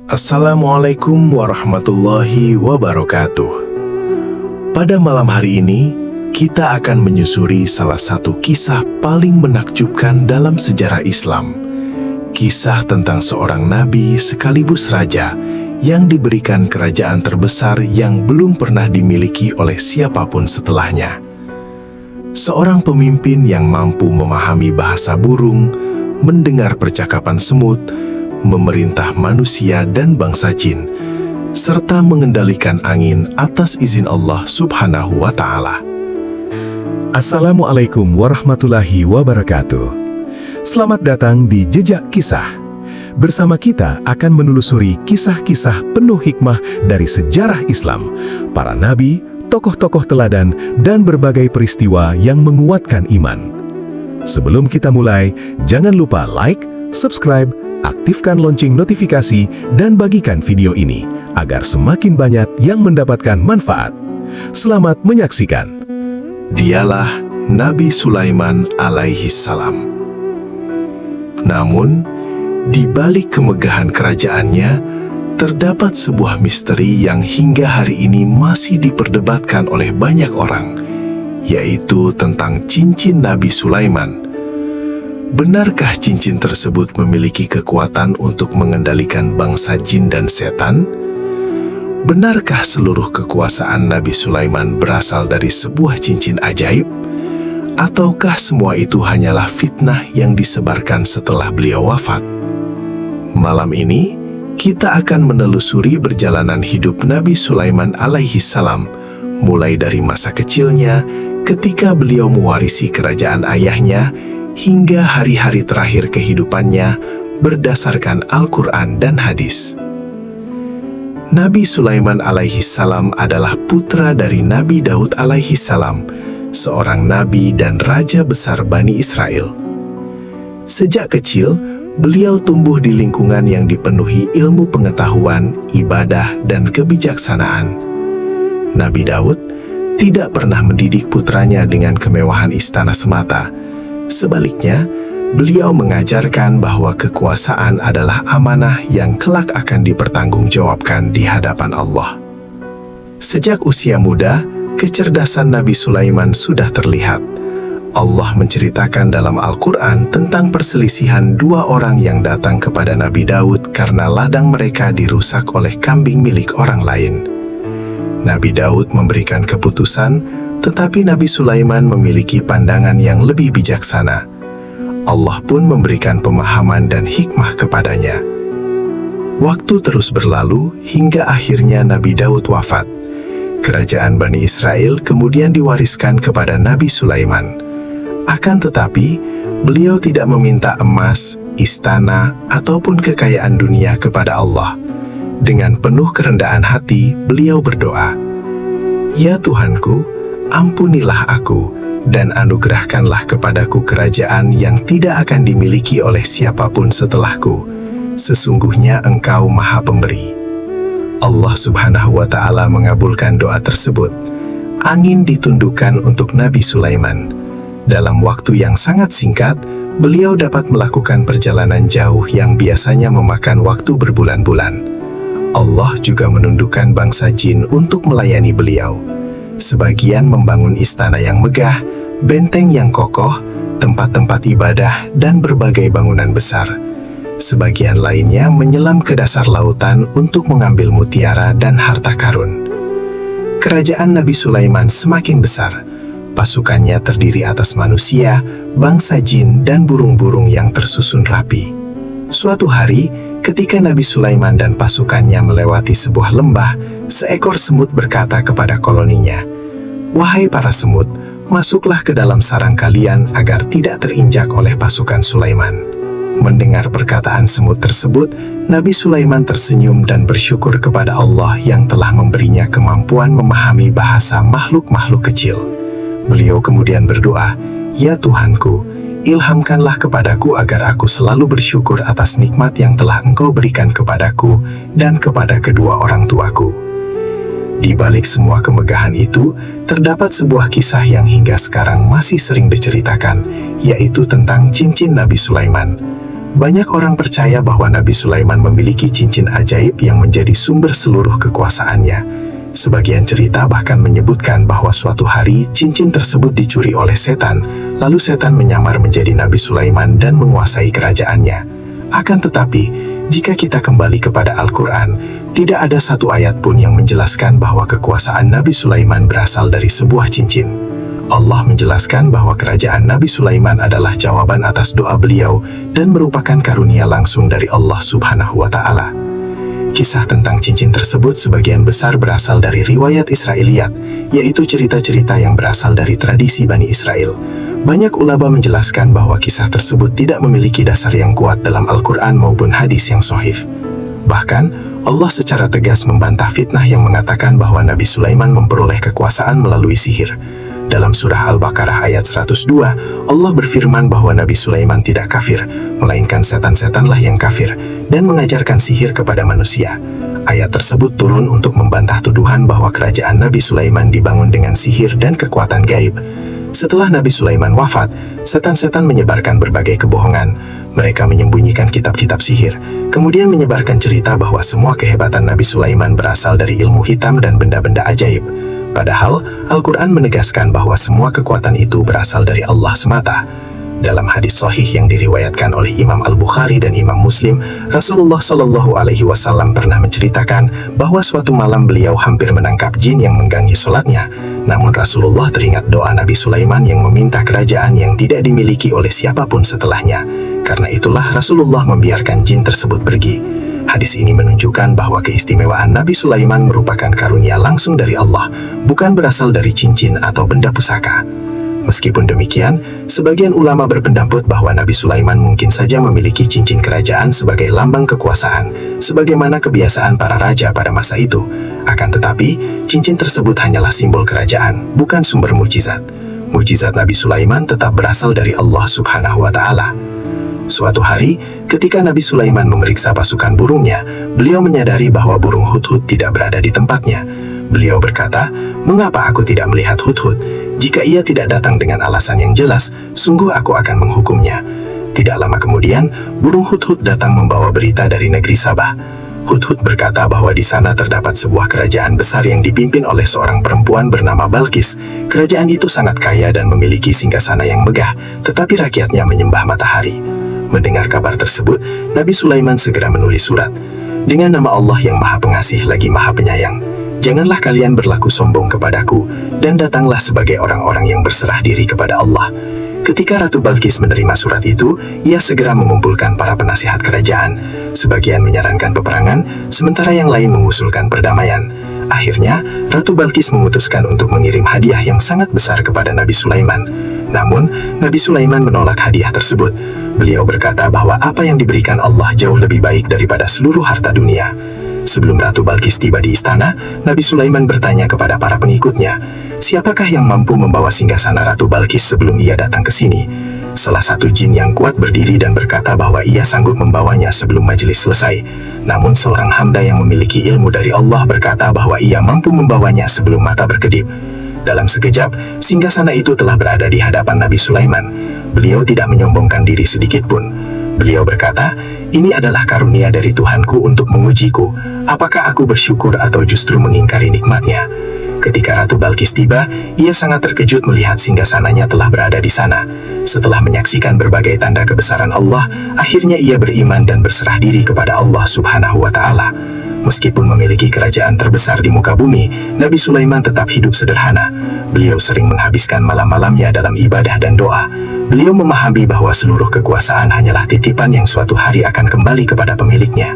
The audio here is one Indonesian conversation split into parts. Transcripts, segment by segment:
Assalamualaikum warahmatullahi wabarakatuh. Pada malam hari ini, kita akan menyusuri salah satu kisah paling menakjubkan dalam sejarah Islam. Kisah tentang seorang nabi sekaligus raja yang diberikan kerajaan terbesar yang belum pernah dimiliki oleh siapapun setelahnya. Seorang pemimpin yang mampu memahami bahasa burung, mendengar percakapan semut, memerintah manusia dan bangsa jin, serta mengendalikan angin atas izin Allah Subhanahu wa Ta'ala. Assalamualaikum warahmatullahi wabarakatuh. Selamat datang di Jejak Kisah. Bersama kita akan menelusuri kisah-kisah penuh hikmah dari sejarah Islam, para nabi, tokoh-tokoh teladan, dan berbagai peristiwa yang menguatkan iman. Sebelum kita mulai, jangan lupa like, subscribe, aktifkan lonceng notifikasi, dan bagikan video ini agar semakin banyak yang mendapatkan manfaat. Selamat menyaksikan. Dialah Nabi Sulaiman alaihi salam. Namun, di balik kemegahan kerajaannya, terdapat sebuah misteri yang hingga hari ini masih diperdebatkan oleh banyak orang, yaitu tentang cincin Nabi Sulaiman. Benarkah cincin tersebut memiliki kekuatan untuk mengendalikan bangsa jin dan setan? Benarkah seluruh kekuasaan Nabi Sulaiman berasal dari sebuah cincin ajaib? Ataukah semua itu hanyalah fitnah yang disebarkan setelah beliau wafat? Malam ini, kita akan menelusuri perjalanan hidup Nabi Sulaiman alaihi salam, mulai dari masa kecilnya ketika beliau mewarisi kerajaan ayahnya, hingga hari-hari terakhir kehidupannya berdasarkan Al-Quran dan hadis. Nabi Sulaiman alaihi salam adalah putra dari Nabi Daud alaihi salam, seorang nabi dan raja besar Bani Israel. Sejak kecil, beliau tumbuh di lingkungan yang dipenuhi ilmu pengetahuan, ibadah, dan kebijaksanaan. Nabi Daud tidak pernah mendidik putranya dengan kemewahan istana semata. Sebaliknya, beliau mengajarkan bahwa kekuasaan adalah amanah yang kelak akan dipertanggungjawabkan di hadapan Allah. Sejak usia muda, kecerdasan Nabi Sulaiman sudah terlihat. Allah menceritakan dalam Al-Quran tentang perselisihan dua orang yang datang kepada Nabi Daud karena ladang mereka dirusak oleh kambing milik orang lain. Nabi Daud memberikan keputusan, tetapi Nabi Sulaiman memiliki pandangan yang lebih bijaksana. Allah pun memberikan pemahaman dan hikmah kepadanya. Waktu terus berlalu hingga akhirnya Nabi Daud wafat. Kerajaan Bani Israel kemudian diwariskan kepada Nabi Sulaiman. Akan tetapi, beliau tidak meminta emas, istana, ataupun kekayaan dunia kepada Allah. Dengan penuh kerendahan hati, beliau berdoa, "Ya Tuhanku, ampunilah aku, dan anugerahkanlah kepadaku kerajaan yang tidak akan dimiliki oleh siapapun setelahku. Sesungguhnya Engkau Maha Pemberi." Allah Subhanahu wa Ta'ala mengabulkan doa tersebut. Angin ditundukkan untuk Nabi Sulaiman. Dalam waktu yang sangat singkat, beliau dapat melakukan perjalanan jauh yang biasanya memakan waktu berbulan-bulan. Allah juga menundukkan bangsa jin untuk melayani beliau. Sebagian membangun istana yang megah, benteng yang kokoh, tempat-tempat ibadah, dan berbagai bangunan besar. Sebagian lainnya menyelam ke dasar lautan untuk mengambil mutiara dan harta karun. Kerajaan Nabi Sulaiman semakin besar. Pasukannya terdiri atas manusia, bangsa jin, dan burung-burung yang tersusun rapi. Suatu hari, ketika Nabi Sulaiman dan pasukannya melewati sebuah lembah, seekor semut berkata kepada koloninya, "Wahai para semut, masuklah ke dalam sarang kalian agar tidak terinjak oleh pasukan Sulaiman." Mendengar perkataan semut tersebut, Nabi Sulaiman tersenyum dan bersyukur kepada Allah yang telah memberinya kemampuan memahami bahasa makhluk-makhluk kecil. Beliau kemudian berdoa, "Ya Tuhanku, ilhamkanlah kepadaku agar aku selalu bersyukur atas nikmat yang telah Engkau berikan kepadaku dan kepada kedua orang tuaku." Di balik semua kemegahan itu, terdapat sebuah kisah yang hingga sekarang masih sering diceritakan, yaitu tentang cincin Nabi Sulaiman. Banyak orang percaya bahwa Nabi Sulaiman memiliki cincin ajaib yang menjadi sumber seluruh kekuasaannya. Sebagian cerita bahkan menyebutkan bahwa suatu hari cincin tersebut dicuri oleh setan, lalu setan menyamar menjadi Nabi Sulaiman dan menguasai kerajaannya. Akan tetapi, jika kita kembali kepada Al-Quran, tidak ada satu ayat pun yang menjelaskan bahwa kekuasaan Nabi Sulaiman berasal dari sebuah cincin. Allah menjelaskan bahwa kerajaan Nabi Sulaiman adalah jawaban atas doa beliau dan merupakan karunia langsung dari Allah Subhanahu wa Ta'ala. Kisah tentang cincin tersebut sebagian besar berasal dari riwayat Israiliyat, yaitu cerita-cerita yang berasal dari tradisi Bani Israel. Banyak ulama menjelaskan bahwa kisah tersebut tidak memiliki dasar yang kuat dalam Al-Quran maupun hadis yang sahih. Bahkan, Allah secara tegas membantah fitnah yang mengatakan bahwa Nabi Sulaiman memperoleh kekuasaan melalui sihir. Dalam surah Al-Baqarah ayat 102, Allah berfirman bahwa Nabi Sulaiman tidak kafir, melainkan setan-setanlah yang kafir dan mengajarkan sihir kepada manusia. Ayat tersebut turun untuk membantah tuduhan bahwa kerajaan Nabi Sulaiman dibangun dengan sihir dan kekuatan gaib. Setelah Nabi Sulaiman wafat, setan-setan menyebarkan berbagai kebohongan. Mereka menyembunyikan kitab-kitab sihir, kemudian menyebarkan cerita bahwa semua kehebatan Nabi Sulaiman berasal dari ilmu hitam dan benda-benda ajaib. Padahal, Al-Quran menegaskan bahwa semua kekuatan itu berasal dari Allah semata. Dalam hadis sahih yang diriwayatkan oleh Imam Al-Bukhari dan Imam Muslim, Rasulullah Shallallahu Alaihi Wasallam pernah menceritakan bahwa suatu malam beliau hampir menangkap jin yang mengganggu sholatnya. Namun Rasulullah teringat doa Nabi Sulaiman yang meminta kerajaan yang tidak dimiliki oleh siapapun setelahnya. Karena itulah Rasulullah membiarkan jin tersebut pergi. Hadis ini menunjukkan bahwa keistimewaan Nabi Sulaiman merupakan karunia langsung dari Allah, bukan berasal dari cincin atau benda pusaka. Meskipun demikian, sebagian ulama berpendapat bahwa Nabi Sulaiman mungkin saja memiliki cincin kerajaan sebagai lambang kekuasaan, sebagaimana kebiasaan para raja pada masa itu. Akan tetapi, cincin tersebut hanyalah simbol kerajaan, bukan sumber mujizat. Mujizat Nabi Sulaiman tetap berasal dari Allah Subhanahu wa Ta'ala. Suatu hari, ketika Nabi Sulaiman memeriksa pasukan burungnya, beliau menyadari bahwa burung hudhud tidak berada di tempatnya. Beliau berkata, "Mengapa aku tidak melihat hudhud? Jika ia tidak datang dengan alasan yang jelas, sungguh aku akan menghukumnya." Tidak lama kemudian, burung hudhud datang membawa berita dari negeri Sabah. Hudhud berkata bahwa di sana terdapat sebuah kerajaan besar yang dipimpin oleh seorang perempuan bernama Balqis. Kerajaan itu sangat kaya dan memiliki singgasana yang megah, tetapi rakyatnya menyembah matahari. Mendengar kabar tersebut, Nabi Sulaiman segera menulis surat. "Dengan nama Allah yang Maha Pengasih lagi Maha Penyayang, janganlah kalian berlaku sombong kepadaku, dan datanglah sebagai orang-orang yang berserah diri kepada Allah." Ketika Ratu Balqis menerima surat itu, ia segera mengumpulkan para penasihat kerajaan. Sebagian menyarankan peperangan, sementara yang lain mengusulkan perdamaian. Akhirnya, Ratu Balqis memutuskan untuk mengirim hadiah yang sangat besar kepada Nabi Sulaiman. Namun, Nabi Sulaiman menolak hadiah tersebut. Beliau berkata bahwa apa yang diberikan Allah jauh lebih baik daripada seluruh harta dunia. Sebelum Ratu Balqis tiba di istana, Nabi Sulaiman bertanya kepada para pengikutnya, "Siapakah yang mampu membawa singgasana Ratu Balqis sebelum ia datang ke sini?" Salah satu jin yang kuat berdiri dan berkata bahwa ia sanggup membawanya sebelum majelis selesai. Namun seorang hamba yang memiliki ilmu dari Allah berkata bahwa ia mampu membawanya sebelum mata berkedip. Dalam sekejap, singgasana itu telah berada di hadapan Nabi Sulaiman. Beliau tidak menyombongkan diri sedikit pun. Beliau berkata, "Ini adalah karunia dari Tuhanku untuk mengujiku. Apakah aku bersyukur atau justru mengingkari nikmatnya?" Ketika Ratu Balqis tiba, ia sangat terkejut melihat singgasananya telah berada di sana. Setelah menyaksikan berbagai tanda kebesaran Allah, akhirnya ia beriman dan berserah diri kepada Allah Subhanahu wa Ta'ala. Meskipun memiliki kerajaan terbesar di muka bumi, Nabi Sulaiman tetap hidup sederhana. Beliau sering menghabiskan malam-malamnya dalam ibadah dan doa. Beliau memahami bahwa seluruh kekuasaan hanyalah titipan yang suatu hari akan kembali kepada pemiliknya.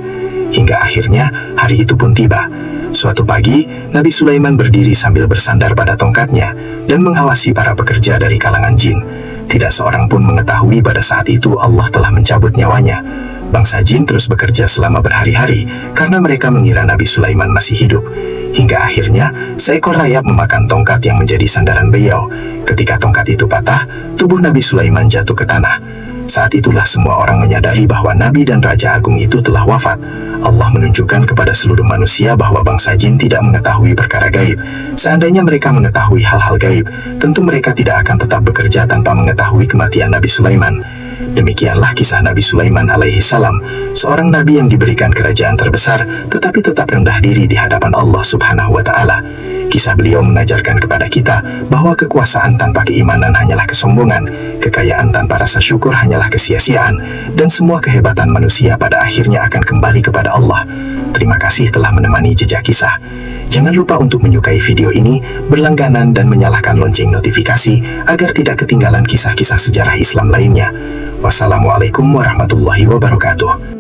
Hingga akhirnya, hari itu pun tiba. Suatu pagi, Nabi Sulaiman berdiri sambil bersandar pada tongkatnya dan mengawasi para pekerja dari kalangan jin. Tidak seorang pun mengetahui pada saat itu Allah telah mencabut nyawanya. Bangsa jin terus bekerja selama berhari-hari karena mereka mengira Nabi Sulaiman masih hidup. Hingga akhirnya, seekor rayap memakan tongkat yang menjadi sandaran beliau. Ketika tongkat itu patah, tubuh Nabi Sulaiman jatuh ke tanah. Saat itulah semua orang menyadari bahwa Nabi dan Raja Agung itu telah wafat. Allah menunjukkan kepada seluruh manusia bahwa bangsa jin tidak mengetahui perkara gaib. Seandainya mereka mengetahui hal-hal gaib, tentu mereka tidak akan tetap bekerja tanpa mengetahui kematian Nabi Sulaiman. Demikianlah kisah Nabi Sulaiman alaihi salam, seorang nabi yang diberikan kerajaan terbesar tetapi tetap rendah diri di hadapan Allah Subhanahu wa taala. Kisah beliau mengajarkan kepada kita bahwa kekuasaan tanpa keimanan hanyalah kesombongan, kekayaan tanpa rasa syukur hanyalah kesia-siaan, dan semua kehebatan manusia pada akhirnya akan kembali kepada Allah. Terima kasih telah menemani Jejak Kisah. Jangan lupa untuk menyukai video ini, berlangganan dan menyalakan lonceng notifikasi agar tidak ketinggalan kisah-kisah sejarah Islam lainnya. Wassalamualaikum warahmatullahi wabarakatuh.